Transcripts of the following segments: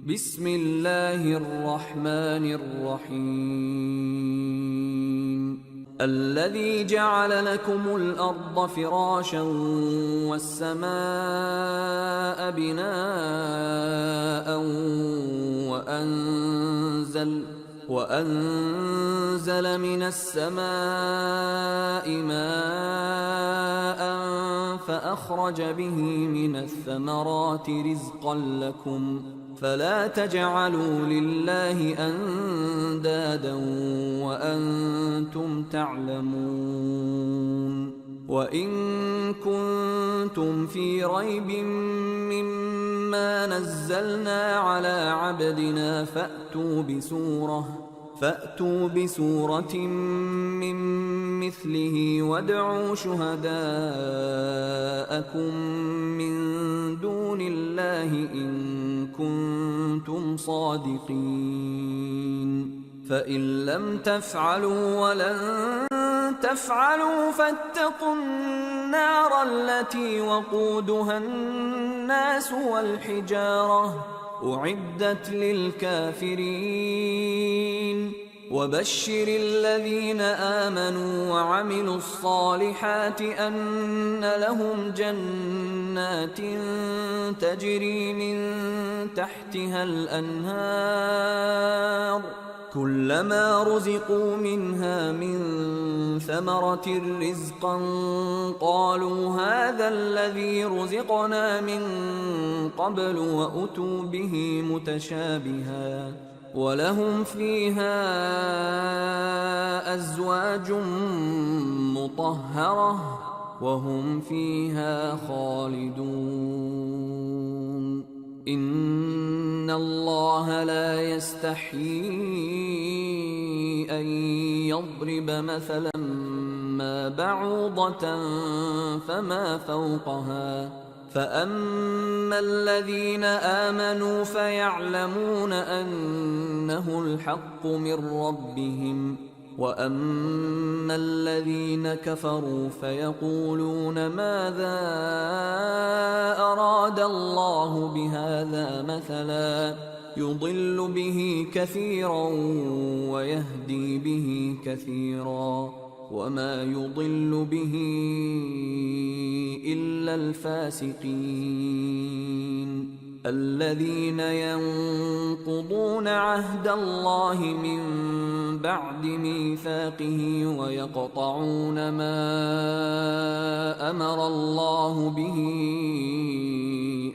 بسم الله الرحمن الرحيم الذي جعل لكم الأرض فراشا والسماء بناء وأنزل من السماء ماء فأخرج به من الثمرات رزقا لكم فلا تجعلوا لله أندادا وأنتم تعلمون وإن كنتم في ريب مما نزلنا على عبدنا فأتوا بسورة من مثله وادعوا شهداءكم من دون الله إن كنتم صادقين فإن لم تفعلوا ولن تفعلوا فاتقوا النار التي وقودها الناس والحجارة أعدت للكافرين وبشر الذين آمنوا وعملوا الصالحات أن لهم جنات تجري من تحتها الأنهار كلما رزقوا منها من ثمرة رزقا قالوا هذا الذي رزقنا من قبل وأتوا به متشابها ولهم فيها أزواج مطهرة وهم فيها خالدون إن الله لا يستحيي أن يضرب مثلا ما بعوضة فما فوقها فأما الذين آمنوا فيعلمون أنه الحق من ربهم وأما الذين كفروا فيقولون ماذا أراد الله بهذا مثلا يضل به كثيرا ويهدي به كثيرا وما يضل به إلا الفاسقين الذين ينقضون عهد الله من بعد ميثاقه ويقطعون ما أمر الله به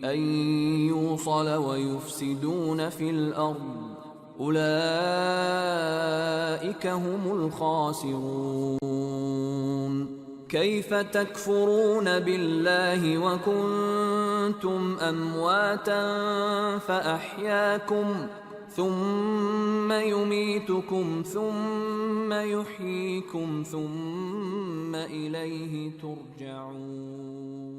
أن يوصل ويفسدون في الأرض أولئك هم الخاسرون كيف تكفرون بالله وكنتم أمواتا فأحياكم ثم يميتكم ثم يحييكم ثم إليه ترجعون